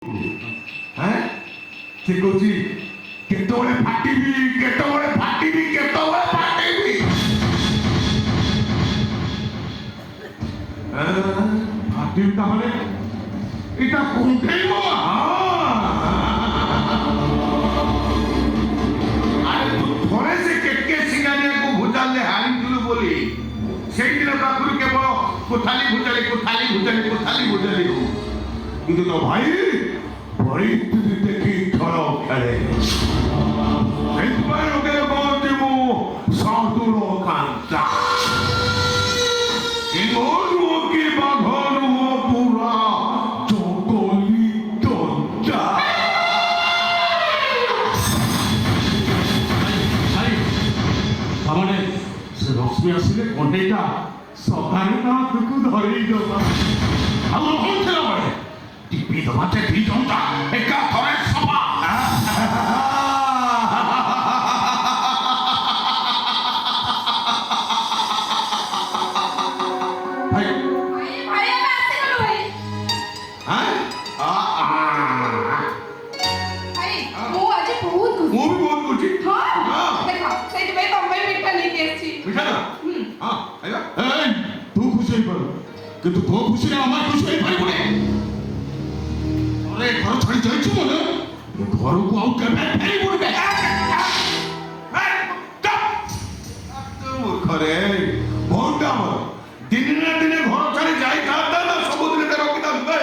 হ্যাঁ সে কହୁଛି କେତେବେଳେ ଫାଟିବି କେତେବେଳେ ଫାଟିବି କେତେବେଳେ ଫାଟିବି ଫାଟିବି ତାହେଲେ এটা কুণ্ঠেইব আরে তু থরে সে কেটকে সিঙ্গানিয়াকু ভুজালে হারিଥିଲୁ ବୋଲି সেইদিন পাখুর কেবল কোথালি ভুজালি কোথালি ভুজালি কোথালি ভুজালি কিন্তু তো ভাই পরিস্থিতি দেখি খেল খেলে ସେଥିପାଇଁ ଲୋକେ କହନ୍ତି ମୁଁ ସାଧୁର କାନ୍ତା ନୁହଁ କି ବାଘ ନୁହଁ ପୁରା ଜଙ୍ଗଲି ଦନ୍ତା ତାମାନେ ସେ ରଶ୍ମି ଆସିଲେ କଣ୍ଢେଇଟା ସକାଳେ ନାକୁ ଧରିଦେବା ଆଉ କହୁଥିଲା ବେଳେ ଟିପି ଦେବା ସେ ଦି ଜନ୍ତା ଏକା ଥରେ ସଭା କିନ୍ତୁ ତୋ ଖୁସିରେ ଆମର ଖୁସି ହେଇପାରିବୁନି ଥରେ ଘର ଛାଡ଼ି ଯାଇଛୁ ମାନେ ଘରକୁ ଆଉ କେବେ ଫେରିବୁନି ଘରେ ଭଉଣୀଟା ଆମର ଦିନେ ନା ଦିନେ ଘର ଛାଡ଼ି ଯାଇଥାନ୍ତା ନା ସବୁଦିନ ତା ରଖିଥାନ୍ତା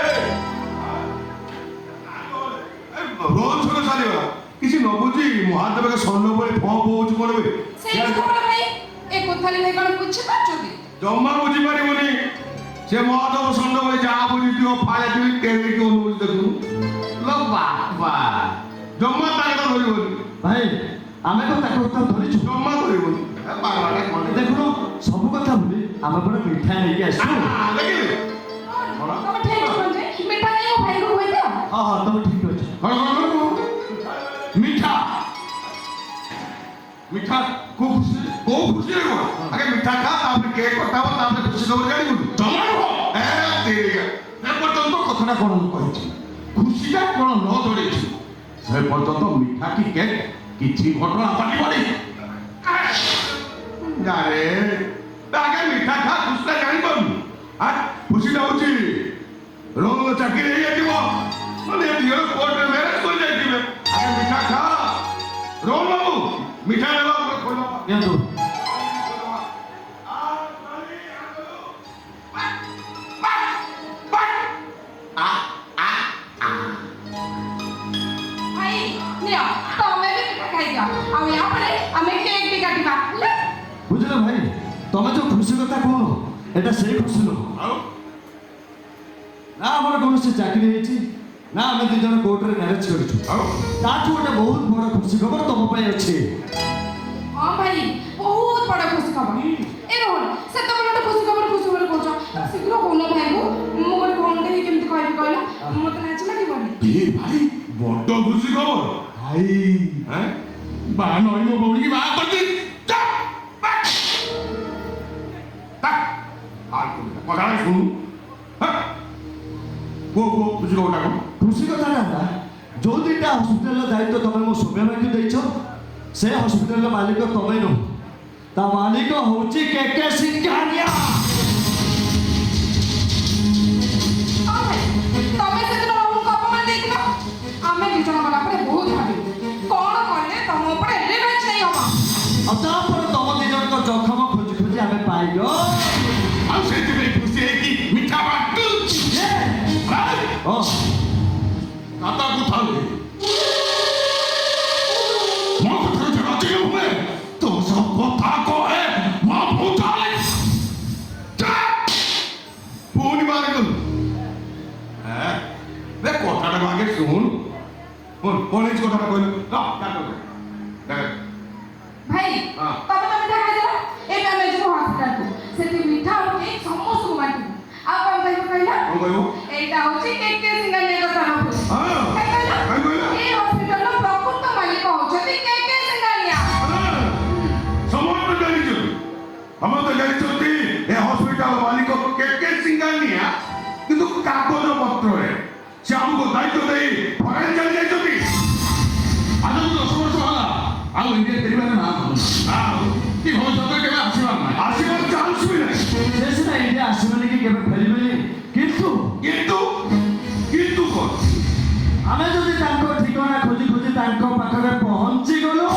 ରୋଜ ଛୋଟ ଚାଲିଗଲା କିଛି ନ ବୁଝି ମହାଦେବ ସ୍ୱର୍ଣ୍ଣ ଭଳି ଫ ହଉଛି କଣ ଜମା ବୁଝିପାରିବୁନି ସେ ମହାଦେବ ସ୍ୱର୍ଣ୍ଣ ଭଳି ଯାହା ବୁଝିଥିବ ଫାଳେ ଥିବି ଟେରିକି ଅନୁଭୂତି ଦେଖୁନୁ ଲ ବାବା ଜମା ତାଙ୍କ ଧରିବନି ଭାଇ ଆମେ ତ ତାକୁ ଧରିଛୁ ଜମା ଧରିବନି ଦେଖୁନ ସବୁ କଥା ଭୁଲି ଆମେ ଗୋଟେ ମିଠା ନେଇକି ଆସିଛୁ ଦେଖିଲେ ହଁ ହଁ ତମେ ଠିକ ଅଛି ମିଠା ମିଠା କୋଉ ଖୁସିରେ କଣ ଆଗେ ମିଠା ଖା ତାପରେ କେକ୍ କଟାବ ତାପରେ ଖୁସି ଖବର ଜାଣିବୁ ଜମା ନୁହଁ ଏପର୍ଯ୍ୟନ୍ତ କଥାଟା କଣ ମୁଁ କହିଛି ଖୁସିଟା କଣ ନ ଧରେଇଛୁ ସେ ପର୍ଯ୍ୟନ୍ତ ମିଠା କି କେକ୍ କିଛି ଘଟଣା ଘଟିବନି ଆରେ ଆଗେ ମିଠା ଖା ଖୁସିଟା ଜାଣିପାରୁନି ଖୁସିଟା ହଉଛି ରୋଲ ଚାକିରି ହେଇଯାଇଥିବ ମାନେ ଝିଅ କୋର୍ଟରେ ମ୍ୟାରେଜ କରି ଯାଇଥିବେ ଆଗେ ମିଠା ଖା ରୋଲ ବାବୁ ମିଠା ନେବା ନିଅନ୍ତୁ ବୁଝିଲ ଭାଇ ତମେ ଯୋଉ ଖୁସି କଥା କହୁନ ଏଟା ସେଇ ଖୁସି ନୁହଁ ନା ଆମର କୌଣସି ଚାକିରି ହେଇଛି ନା ଆମେ ଦି ଜଣ କୋର୍ଟରେ ମ୍ୟାରେଜ କରିଛୁ ତାଠୁ ଗୋଟେ ବହୁତ ବଡ଼ ଖୁସି ଖବର ତମ ପାଇଁ ଅଛି ହଁ ଭାଇ ବହୁତ ବଡ଼ ଖୁସି ଖବର ଏ ରୋହନ ସେତେବେଳେ ଖୁସି ଖବର କହୁଛ ଶୀଘ୍ର କହୁନ ଭାଇକୁ ମୁଁ ଗୋଟେ ଭଉଣୀ ହେଇ କେମିତି କହିବି କହିଲ ମତେ ଲାଜ ଲାଗିବନି ଭାଇ ବଡ ଖୁସି ଖବର ଭାଇ ବାହା ନଇ ମୋ ଭଉଣୀକି ବାହା କରିଛି ଶୁଣୁ ଖୁସି ଖବରଟା କଣ ଖୁସି କଥା ନା ଯୋଉ ଦିଟା ହସ୍ପିଟାଲର ଦାୟିତ୍ୱ ତମେ ମୋ ସୌମ୍ୟଭାଇକୁ ଦେଇଛ ସେ ହସ୍ପିଟାଲର ମାଲିକ ତମେ ନୁହଁ ତା ମାଲିକ ହଉଛି କେକେ ସିଂଘାନିଆ ତମେ ସେଦିନ ରୋହନକୁ ଅପମାନ ଦେଇଥିଲ ଆମେ ଦି ଜଣ ଗଲା ପରେ ବହୁତ ଭାବିଲୁ କଣ କଲେ ତମ ଉପରେ ରିଭେଞ୍ଜ ନେଇ ହବ ଆଉ ତାପରେ ତମ ଦି ଜଣଙ୍କ ଜଖମ ଖୋଜି ଖୋଜି ଆମେ ପାଇଲ ଆଉ ସେଇଥିପାଇଁ ଖୁସି ହେଇକି ମିଠା ବାଣ୍ଟୁଛି କାତାକୁ ଥାଉ ମୋ କଥାରେ ରାଜି ହୁଏ ତୋ ସବ କଥା କହେ ମା ଭୂତାଳେ ପୁଣି ବାହାରି ଗଲୁ କଥାଟା ଆଗେ ଶୁଣୁ କଣ ହେଇଛି କଥାଟା କହିଲୁ ଭାଇ ତମେ ତ ମିଠା ଖାଇଦେଲ ଏବେ ଆମେ ଯିବୁ ହସ୍ପିଟାଲକୁ ସେଠି ମିଠା ଆଉ କେକ୍ ସମସ୍ତଙ୍କୁ ବାଣ୍ଟିବୁ ଆଉ କଣ କହିବ କହିଲ ଏଇଟା ହଉଛି କେକେ ସିଂଘାନିଆଙ୍କ ତରଫରୁ এই হসপিটালର ପ୍ରକୃତ ମାଲିକ ହଉଛନ୍ତି କେକେ ସିଂଘାନିଆ ସମସ୍ତେ ଜାଣିଛନ୍ତି ସମସ୍ତେ ଜାଣିଛନ୍ତି ଏ ହସ୍ପିଟାଲ ମାଲିକ କେକେ ସିଂଘାନିଆ କିନ୍ତୁ କାଗଜ ପତ୍ରରେ ସେ ଆମକୁ ଦାୟିତ୍ୱ ଦେଇ ଆମେ ଯଦି ତାଙ୍କ ଠିକଣା ଖୋଜି ଖୋଜି ତାଙ୍କ ପାଖରେ ପହଞ୍ଚି ଗଲୁ